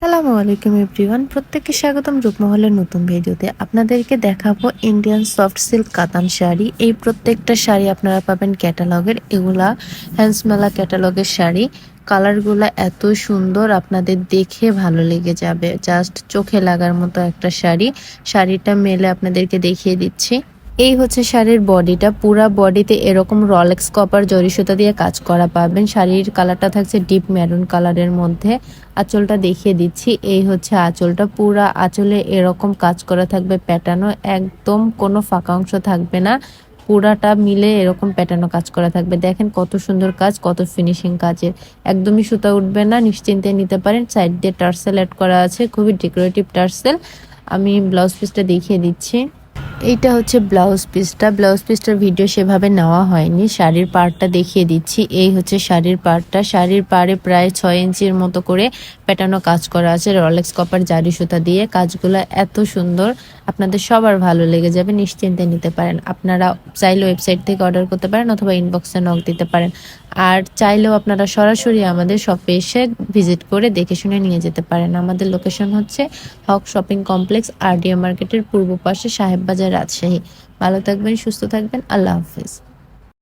আসসালামু আলাইকুম এভরিওয়ান, প্রত্যেককে স্বাগতম রূপমহলের নতুন ভিডিওতে। আপনাদেরকে দেখাবো ইন্ডিয়ান সফট সিল্ক কাতান শাড়ি। এই প্রত্যেকটা শাড়ি আপনারা পাবেন ক্যাটালগের। এগুলা হ্যান্ডসমেলা ক্যাটালগের শাড়ি। কালারগুলা এত সুন্দর, আপনাদের দেখে ভালো লেগে যাবে। জাস্ট চোখে লাগার মতো একটা শাড়ি। শাড়িটা মেলে আপনাদেরকে দেখিয়ে দিচ্ছি। এই হচ্ছে শাড়ির বডিটা। পুরা বডিতে এরকম রলেক্স কপার জরি সুতা দিয়ে কাজ করা পাবেন। শাড়ির কালারটা থাকছে ডিপ মেরুন কালারের মধ্যে। আঁচলটা দেখিয়ে দিচ্ছি। এই হচ্ছে আঁচলটা। পুরা আঁচলে এরকম কাজ করা থাকবে প্যাটার্ন, একদম কোনো ফাঁকা অংশ থাকবে না। পুরাটা মিলে এরকম প্যাটার্ন কাজ করা থাকবে। দেখেন কত সুন্দর কাজ, কত ফিনিশিং কাজের। একদমই সুতা উঠবে না, নিশ্চিন্তে নিতে পারেন। সাইড দিয়ে টার্সেল অ্যাড করা আছে, খুবই ডেকোরেটিভ টার্সেল। আমি ব্লাউজ পিসটা দেখিয়ে দিচ্ছি। এইটা হচ্ছে ব্লাউজ পিসটা। ব্লাউজ পিসটার ভিডিও সেভাবে নেওয়া হয়নি, শাড়ির পাড়টা দেখিয়ে দিচ্ছি। এই হচ্ছে শাড়ির পাড়টা। শাড়ির পাড়ে প্রায় 6 ইঞ্চির মতো করে প্যাটার্নও কাজ করা আছে রলেক্স কপার জারি সুতা দিয়ে। কাজগুলো এত সুন্দর, আপনাদের সবার ভালো লেগে যাবে, নিশ্চিন্তে নিতে পারেন। আপনারা চাইলে ওয়েবসাইট থেকে অর্ডার করতে পারেন অথবা ইনবক্সে নক দিতে পারেন। আর চাইলেও আপনারা সরাসরি আমাদের শপে এসে ভিজিট করে দেখে শুনে নিয়ে যেতে পারেন। আমাদের লোকেশন হচ্ছে হক শপিং কমপ্লেক্স, আরডিএ মার্কেটের পূর্ব পাশে, সাহেব বাজার, রাজশাহী। ভালো থাকবেন, সুস্থ থাকবেন, আল্লাহ হাফিজ।